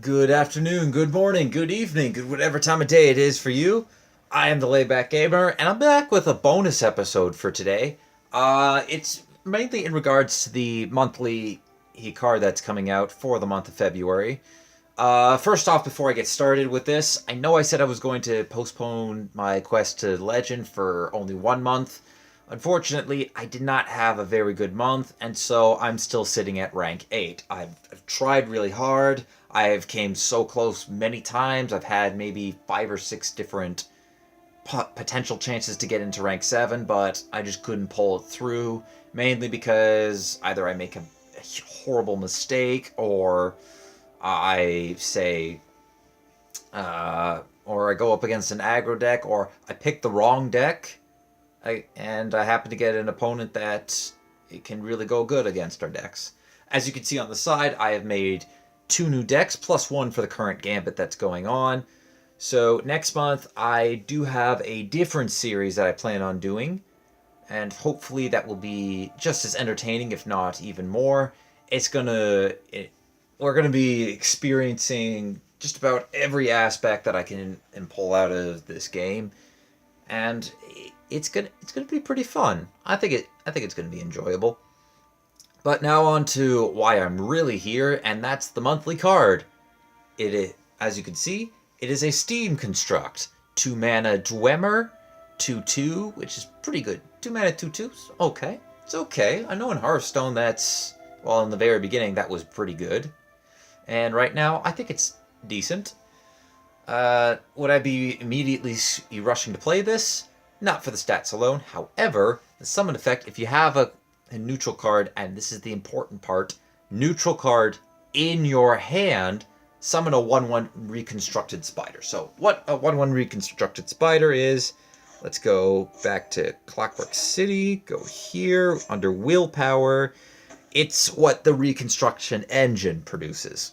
Good afternoon, good morning, good evening, good whatever time of day it is for you. I am the Layback Gamer, and I'm back with a bonus episode for today. It's mainly in regards to the monthly card that's coming out for the month of February. First off, before I get started with this, I know I said I was going to postpone my quest to Legend for only 1 month. Unfortunately, I did not have a very good month, and so I'm still sitting at rank 8. I've tried really hard. I've came so close many times. I've had maybe 5 or 6 different potential chances to get into rank 7, but I just couldn't pull it through, mainly because either I make a horrible mistake, or I say, or I go up against an aggro deck, or I pick the wrong deck, and I happen to get an opponent that it can really go good against our decks. As you can see on the side, I have made 2 new decks, plus 1 for the current gambit that's going on. So next month, I do have a different series that I plan on doing, and hopefully that will be just as entertaining, if not even more. We're gonna be experiencing just about every aspect that I can pull out of this game, and it's gonna be pretty fun. I think it's gonna be enjoyable. But now on to why I'm really here, and that's the monthly card. It is, as you can see, it is a Steam Construct. 2 mana Dwemer, 2/2, which is pretty good. 2 mana 2/2, okay. It's okay. I know in Hearthstone that's, well, in the very beginning that was pretty good. And right now, I think it's decent. Would I be immediately rushing to play this? Not for the stats alone. However, the summon effect, if you have a neutral card, and this is the important part, neutral card in your hand, summon a 1/1 reconstructed spider. So what a 1/1 reconstructed spider is, let's go back to Clockwork City, go here, under willpower. It's what the reconstruction engine produces.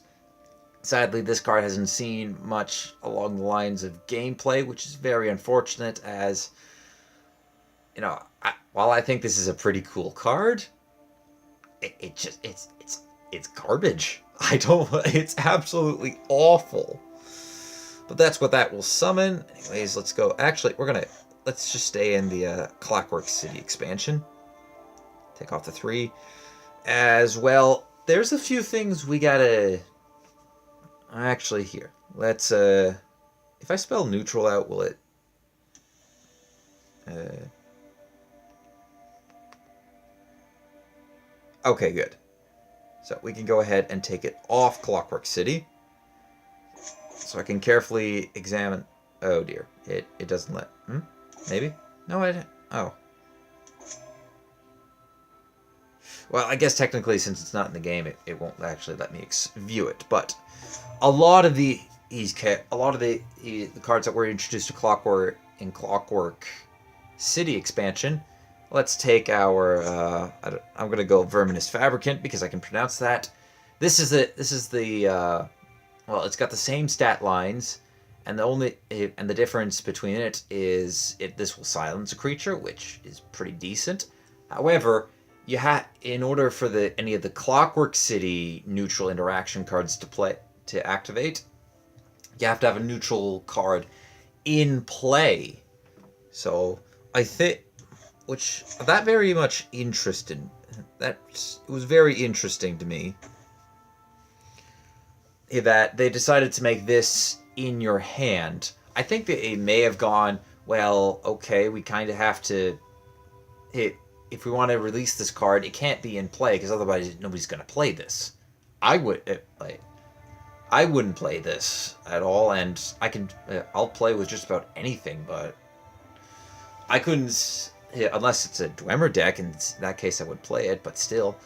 Sadly, this card hasn't seen much along the lines of gameplay, which is very unfortunate, as while I think this is a pretty cool card, it's garbage. I don't. It's absolutely awful. But that's what that will summon. Anyways, let's go. Actually, let's just stay in the Clockwork City expansion. Take off the 3. As well, there's a few things we gotta. Actually, here. Let's. If I spell neutral out, will it? Okay, good. So we can go ahead and take it off Clockwork City. So I can carefully examine. Oh dear, it doesn't let. Maybe? No, oh. Well, I guess technically, since it's not in the game, it won't actually let me view it. But a lot of the cards that were introduced to Clockwork City expansion. Let's take our. I'm gonna go Verminous Fabricant because I can pronounce that. This is the. Well, it's got the same stat lines, and the difference between it is this will silence a creature, which is pretty decent. However, in order for any of the Clockwork City neutral interaction cards to activate, you have to have a neutral card in play. So I think. Which, that very much interested. That was very interesting to me. That they decided to make this in your hand. I think that it may have gone, well, okay, we kind of have to. If we want to release this card, it can't be in play, because otherwise nobody's going to play this. I wouldn't play this at all, and I'll play with just about anything, but I couldn't. Yeah, unless it's a Dwemer deck, in that case I would play it, but still.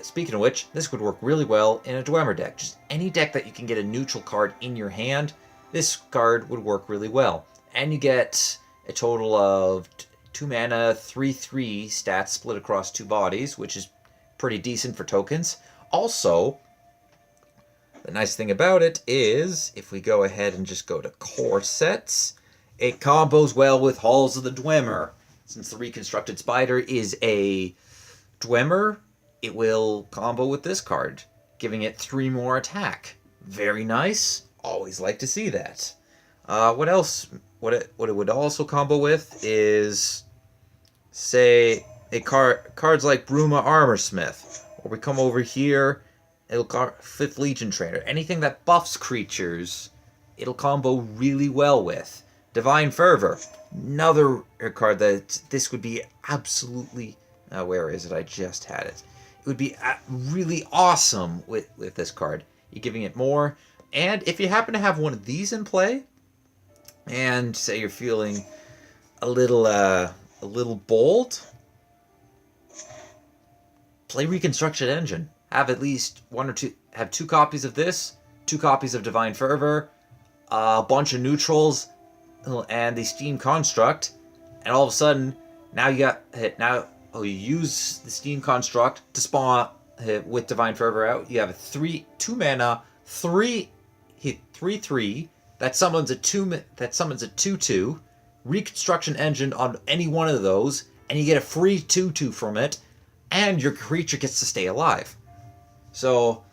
Speaking of which, this would work really well in a Dwemer deck. Just any deck that you can get a neutral card in your hand, this card would work really well. And you get a total of 2 mana, 3/3 stats split across 2 bodies, which is pretty decent for tokens. Also, the nice thing about it is, if we go ahead and just go to core sets, it combos well with Halls of the Dwemer. Since the reconstructed spider is a Dwemer, it will combo with this card, giving it 3 more attack. Very nice. Always like to see that. What else? What it would also combo with is, say, cards like Bruma Armorsmith, or we come over here, it'll Fifth Legion Trainer. Anything that buffs creatures, it'll combo really well with. Divine Fervor, another card that this would be absolutely. Where is it? I just had it. It would be really awesome with this card. You're giving it more, and if you happen to have one of these in play, and say you're feeling a little bold, play Reconstruction Engine. Have at least one or two. Have 2 copies of this, 2 copies of Divine Fervor, a bunch of neutrals, and the Steam Construct, and all of a sudden now you got you use the Steam Construct to spawn with Divine Fervor out. You have a 2 mana 3/3 that summons a 2/2 Reconstruction Engine on any one of those, and you get a free 2/2 from it, and your creature gets to stay alive. So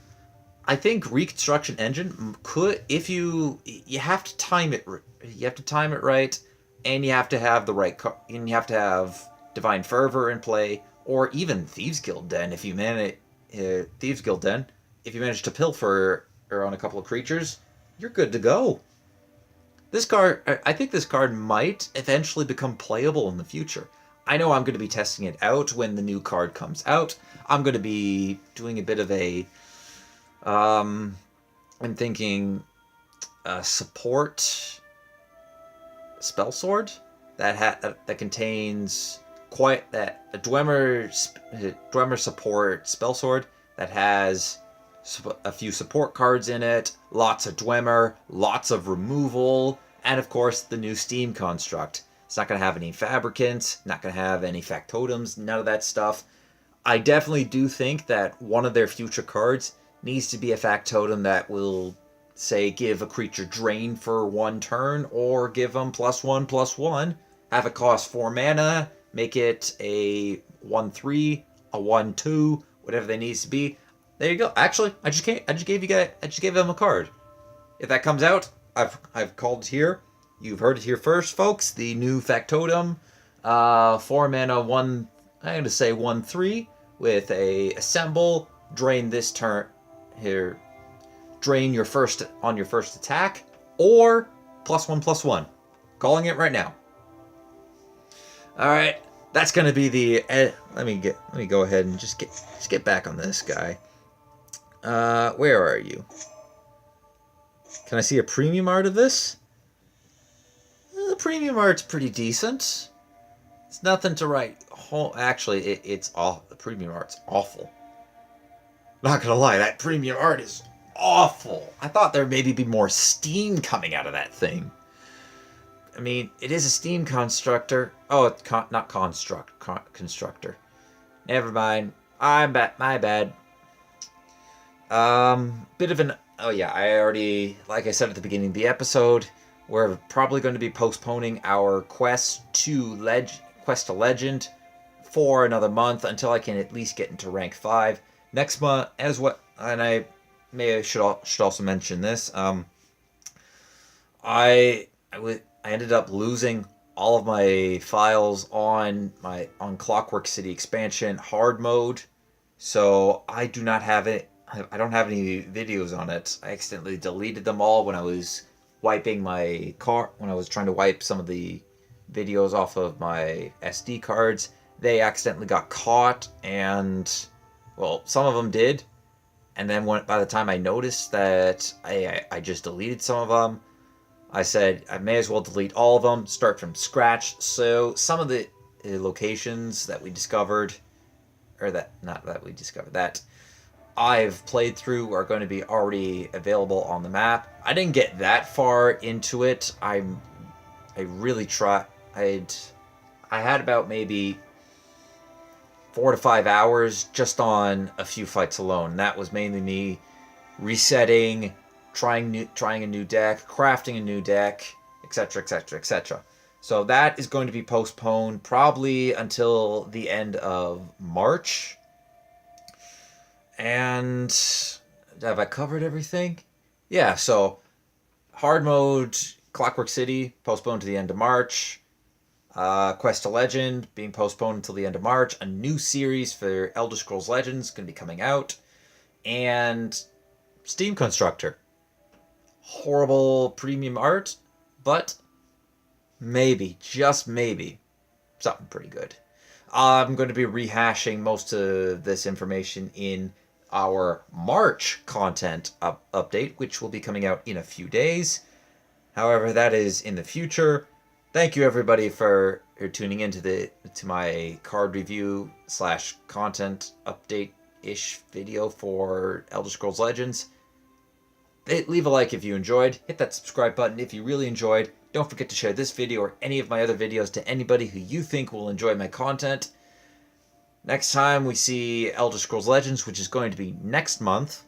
I think Reconstruction Engine could, if you have to time it, right, and you have to have the right, and you have to have Divine Fervor in play, or even Thieves Guild Den if you manage to pilfer on a couple of creatures, you're good to go. This card, I think this card might eventually become playable in the future. I know I'm going to be testing it out when the new card comes out. I'm going to be doing a bit of a, I'm thinking, support spell sword that contains a Dwemer support spell sword that has a few support cards in it, lots of Dwemer, lots of removal, and of course the new Steam Construct. It's not going to have any Fabricants, not going to have any Factotums, none of that stuff. I definitely do think that one of their future cards needs to be a Factotum that will, say, give a creature Drain for 1 turn, or give them +1/+1, have it cost 4 mana, make it a 1/3, a 1/2, whatever they needs to be. There you go. Actually, I just gave them a card. If that comes out, I've called it here. You've heard it here first, folks. The new Factotum, 4 mana, I'm going to say 1/3 with a Assemble, drain this turn here, drain your first attack, or +1/+1. Calling it right now. All right, that's going to be the. Let me go ahead and just get back on this guy. Where are you? Can I see a premium art of this? The premium art's pretty decent. It's nothing to write. Actually, it's all the premium art's awful. Not gonna lie, that premium art is awful. I thought there'd maybe be more steam coming out of that thing. I mean, it is a Steam Constructor. Oh, it's not Constructor. Never mind. My bad. Bit of an. Oh yeah, I already, like I said at the beginning of the episode, we're probably going to be postponing our quest to Legend for another month until I can at least get into rank 5 next month. And I should also mention this. I ended up losing all of my files on Clockwork City expansion hard mode, so I do not have it. I don't have any videos on it. I accidentally deleted them all when I was wiping my car, when I was trying to wipe some of the videos off of my SD cards. They accidentally got caught, and well, some of them did. And then by the time I noticed that I just deleted some of them, I said I may as well delete all of them, start from scratch. So some of the locations that we discovered, that I've played through, are going to be already available on the map. I didn't get that far into it. I really tried. I had about maybe 4 to 5 hours just on a few fights alone. That was mainly me resetting, trying a new deck, crafting a new deck, etc., etc., etc. So that is going to be postponed probably until the end of March. And have I covered everything? Yeah, so hard mode, Clockwork City postponed to the end of March. Quest to Legend being postponed until the end of March. A new series for Elder Scrolls Legends going to be coming out, and Steam Constructor. Horrible premium art, but maybe, just maybe, something pretty good. I'm going to be rehashing most of this information in our March content update, which will be coming out in a few days. However, that is in the future. Thank you everybody for tuning into to my card review slash content update ish video for Elder Scrolls Legends. Leave a like if you enjoyed. Hit that subscribe button if you really enjoyed. Don't forget to share this video or any of my other videos to anybody who you think will enjoy my content. Next time we see Elder Scrolls Legends, which is going to be next month,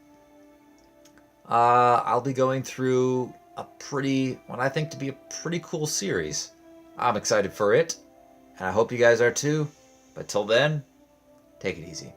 I'll be going through what I think to be a pretty cool series. I'm excited for it, and I hope you guys are too. But till then, take it easy.